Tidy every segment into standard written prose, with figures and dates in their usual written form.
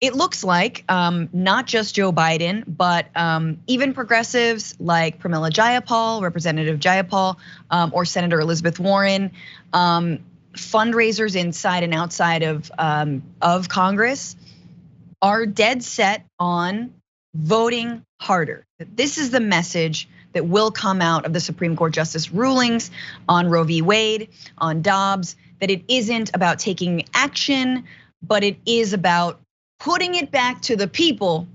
it looks like not just Joe Biden, but even progressives like Pramila Jayapal, Representative Jayapal, or Senator Elizabeth Warren, fundraisers inside and outside of Congress are dead set on voting harder. This is the message that will come out of the Supreme Court justice rulings on Roe v. Wade, on Dobbs, that it isn't about taking action, but it is about putting it back to the people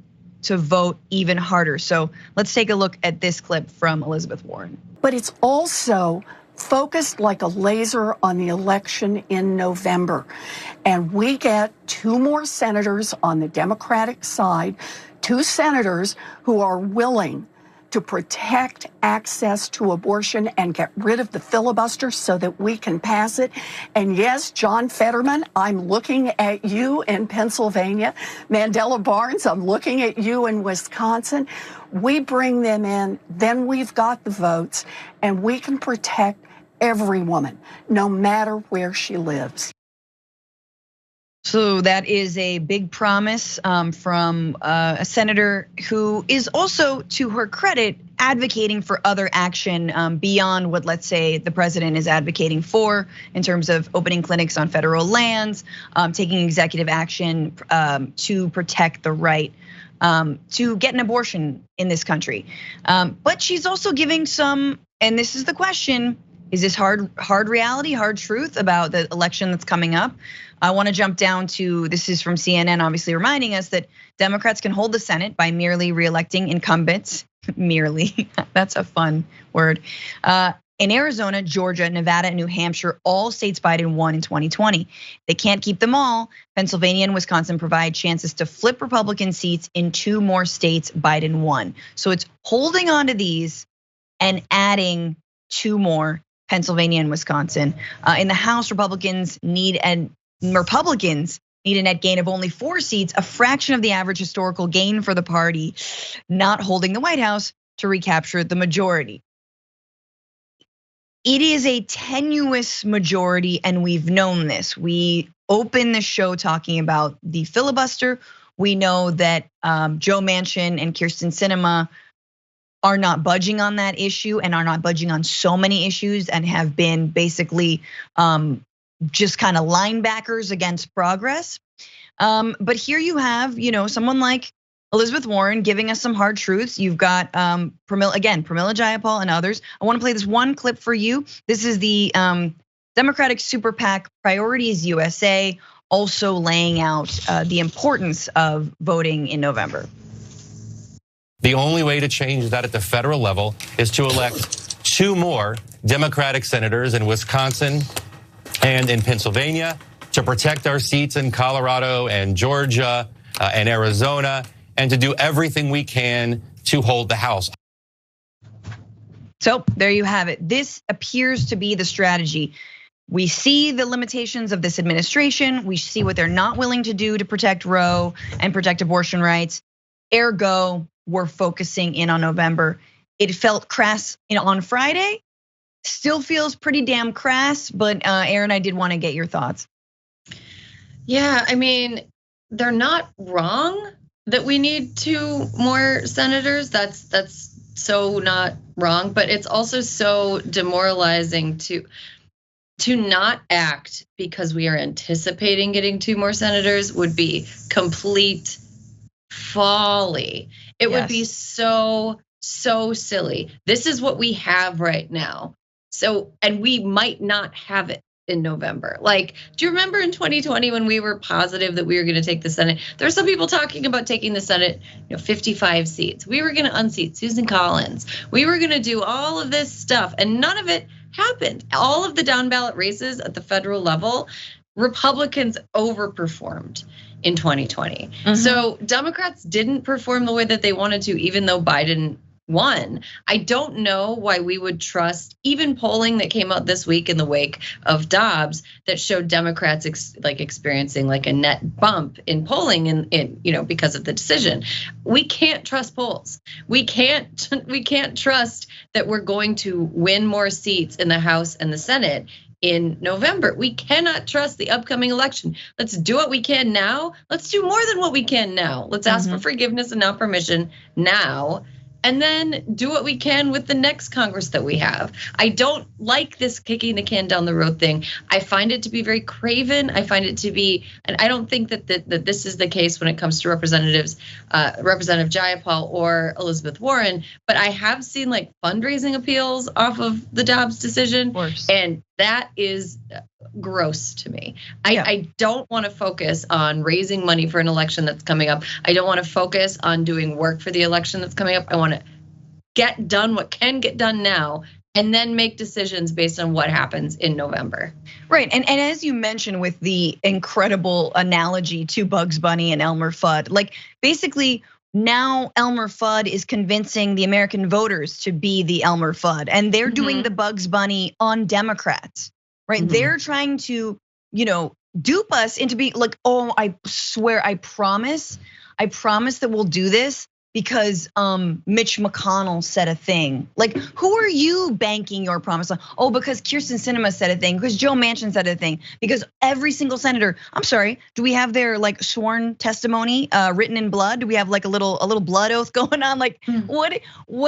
to vote even harder. So let's take a look at this clip from Elizabeth Warren. But it's also focused like a laser on the election in November. And we get 2 more senators on the Democratic side, 2 senators who are willing to protect access to abortion and get rid of the filibuster so that we can pass it. And yes, John Fetterman, I'm looking at you in Pennsylvania. Mandela Barnes, I'm looking at you in Wisconsin. We bring them in, then we've got the votes, and we can protect every woman, no matter where she lives. So that is a big promise from a senator who is also, to her credit, advocating for other action beyond what, let's say, the president is advocating for in terms of opening clinics on federal lands, taking executive action to protect the right to get an abortion in this country. But she's also giving some, and this is the question, is this hard reality, hard truth about the election that's coming up? I want to jump down to, this is from CNN, obviously reminding us that Democrats can hold the Senate by merely reelecting incumbents, merely, that's a fun word. In Arizona, Georgia, Nevada, and New Hampshire, all states Biden won in 2020. They can't keep them all. Pennsylvania and Wisconsin provide chances to flip Republican seats in 2 more states Biden won. So it's holding on to these and adding 2 more, Pennsylvania and Wisconsin. In the House, Republicans need a net gain of only 4 seats, a fraction of the average historical gain for the party not holding the White House to recapture the majority. It is a tenuous majority, and we've known this. We opened the show talking about the filibuster. We know that Joe Manchin and Kyrsten Sinema are not budging on that issue and are not budging on so many issues and have been basically just kind of linebackers against progress. But here you have, someone like Elizabeth Warren giving us some hard truths. You've got Pramila Jayapal and others. I want to play this one clip for you. This is the Democratic Super PAC Priorities USA, also laying out the importance of voting in November. The only way to change that at the federal level is to elect 2 more Democratic senators in Wisconsin and in Pennsylvania to protect our seats in Colorado and Georgia and Arizona, and to do everything we can to hold the House. So there you have it. This appears to be the strategy. We see the limitations of this administration. We see what they're not willing to do to protect Roe and protect abortion rights. Ergo, we're focusing in on November. It felt crass on Friday. Still feels pretty damn crass, but Erin, I did want to get your thoughts. Yeah, I mean, they're not wrong that we need 2 more senators. That's so not wrong, but it's also so demoralizing to not act because we are anticipating getting 2 more senators would be complete folly. It would be so silly. This is what we have right now. So, and we might not have it in November. Like, do you remember in 2020 when we were positive that we were going to take the Senate? There were some people talking about taking the Senate, 55 seats. We were going to unseat Susan Collins. We were going to do all of this stuff, and none of it happened. All of the down ballot races at the federal level, Republicans overperformed in 2020. So Democrats didn't perform the way that they wanted to, even though Biden won. I don't know why we would trust even polling that came out this week in the wake of Dobbs that showed Democrats experiencing like a net bump in polling in because of the decision. We can't trust polls. We can't trust that we're going to win more seats in the House and the Senate in November. We cannot trust the upcoming election. Let's do what we can now. Let's do more than what we can now. Let's ask for forgiveness and not permission now. And then do what we can with the next Congress that we have. I don't like this kicking the can down the road thing. I find it to be very craven. I find it to be, and I don't think that this is the case when it comes to Representative Jayapal or Elizabeth Warren. But I have seen like fundraising appeals off of the Dobbs decision, and that is gross to me. I don't want to focus on raising money for an election that's coming up. I don't want to focus on doing work for the election that's coming up. I want to get done what can get done now and then make decisions based on what happens in November. Right, and as you mentioned with the incredible analogy to Bugs Bunny and Elmer Fudd, like basically now Elmer Fudd is convincing the American voters to be the Elmer Fudd, and they're doing the Bugs Bunny on Democrats, right? They're trying to, dupe us into being like, oh, I swear, I promise that we'll do this because Mitch McConnell said a thing. Like, who are you banking your promise on? Oh, because Kyrsten Sinema said a thing, because Joe Manchin said a thing, because every single senator, I'm sorry, do we have their like sworn testimony written in blood? Do we have like a little blood oath going on? Like, what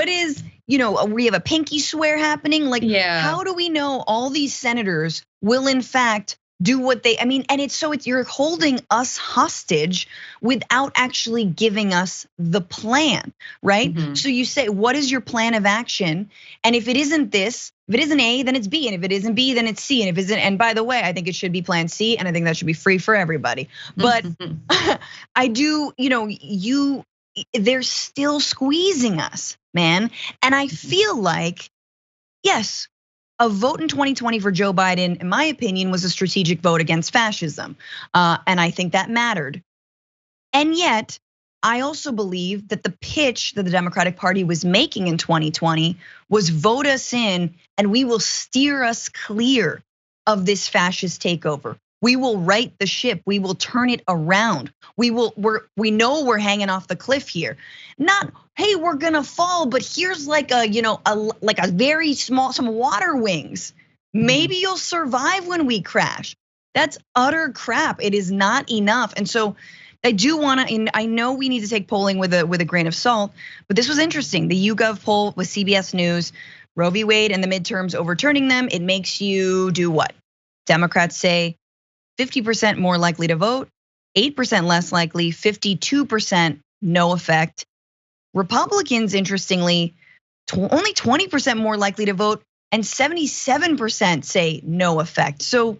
is, we have a pinky swear happening? Like, how do we know all these senators will in fact do what they, and it's you're holding us hostage without actually giving us the plan, right? So you say, what is your plan of action? And if it isn't this, if it isn't A, then it's B, and if it isn't B, then it's C, and if it isn't, and by the way, I think it should be plan C, and I think that should be free for everybody. But I do, they're still squeezing us, man. And I feel like, yes, a vote in 2020 for Joe Biden, in my opinion, was a strategic vote against fascism. And I think that mattered. And yet, I also believe that the pitch that the Democratic Party was making in 2020 was vote us in and we will steer us clear of this fascist takeover. We will right the ship. We will turn it around. We know we're hanging off the cliff here. Not, hey, we're gonna fall, but here's like a very small, some water wings. Maybe you'll survive when we crash. That's utter crap. It is not enough. And so I do wanna, and I know we need to take polling with a grain of salt, but this was interesting. The YouGov poll with CBS News, Roe v. Wade and the midterms overturning them, it makes you do what? Democrats say 50% more likely to vote, 8% less likely, 52% no effect. Republicans, interestingly, only 20% more likely to vote, and 77% say no effect. So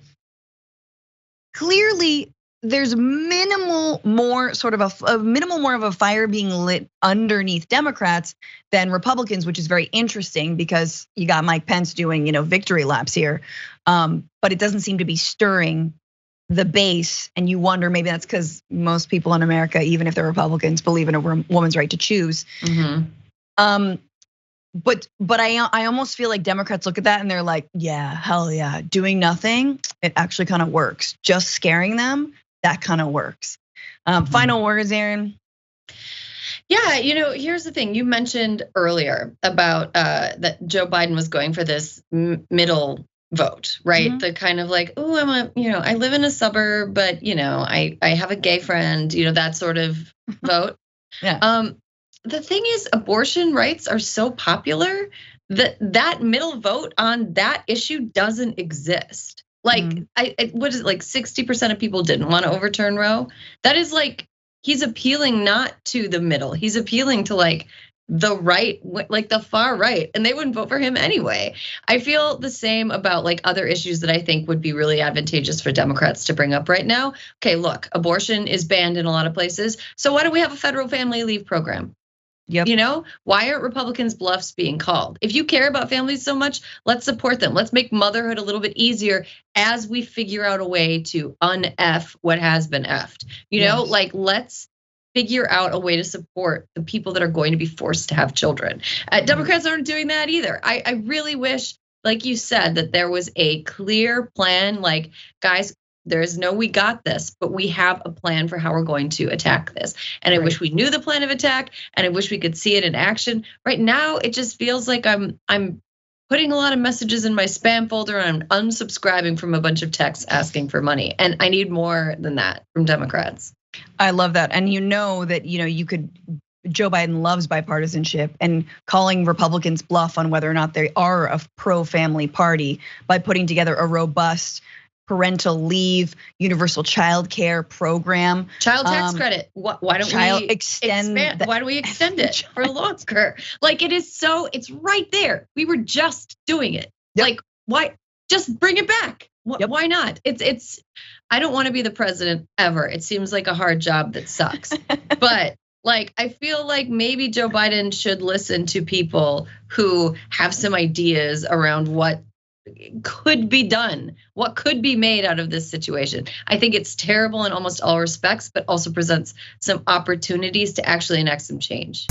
clearly, there's minimal more of a fire being lit underneath Democrats than Republicans, which is very interesting because you got Mike Pence doing, victory laps here. But it doesn't seem to be stirring the base, and you wonder maybe that's because most people in America, even if they're Republicans, believe in a woman's right to choose. But I almost feel like Democrats look at that and they're like, yeah, hell yeah, doing nothing, it actually kind of works. Just scaring them, that kind of works. Final words, Erin. Yeah, here's the thing. You mentioned earlier about that Joe Biden was going for this middle vote, right? The kind of like, oh, I live in a suburb, but I have a gay friend, that sort of vote. The thing is, abortion rights are so popular that middle vote on that issue doesn't exist. Like, what is it, like 60% of people didn't want to overturn Roe? That is like, he's appealing not to the middle, he's appealing to like the right, like the far right, and they wouldn't vote for him anyway. I feel the same about like other issues that I think would be really advantageous for Democrats to bring up right now. Okay, look, abortion is banned in a lot of places. So why don't we have a federal family leave program? Why aren't Republicans' bluffs being called? If you care about families so much, let's support them. Let's make motherhood a little bit easier as we figure out a way to un-F what has been effed. Like let's figure out a way to support the people that are going to be forced to have children. Democrats aren't doing that either. I really wish, like you said, that there was a clear plan, like, guys, there is no we got this, but we have a plan for how we're going to attack this. And I wish we knew the plan of attack, and I wish we could see it in action. Right now, it just feels like I'm putting a lot of messages in my spam folder, and I'm unsubscribing from a bunch of texts asking for money. And I need more than that from Democrats. I love that. And you know that, you could, Joe Biden loves bipartisanship, and calling Republicans bluff on whether or not they are a pro-family party by putting together a robust parental leave, universal child care program. Child tax credit. Why don't we extend why do we extend it for longer? Like it's right there. We were just doing it. Yep. Like, why just bring it back? Yep. Why not? It's I don't want to be the president ever. It seems like a hard job that sucks. But like, I feel like maybe Joe Biden should listen to people who have some ideas around what could be done, what could be made out of this situation. I think it's terrible in almost all respects, but also presents some opportunities to actually enact some change.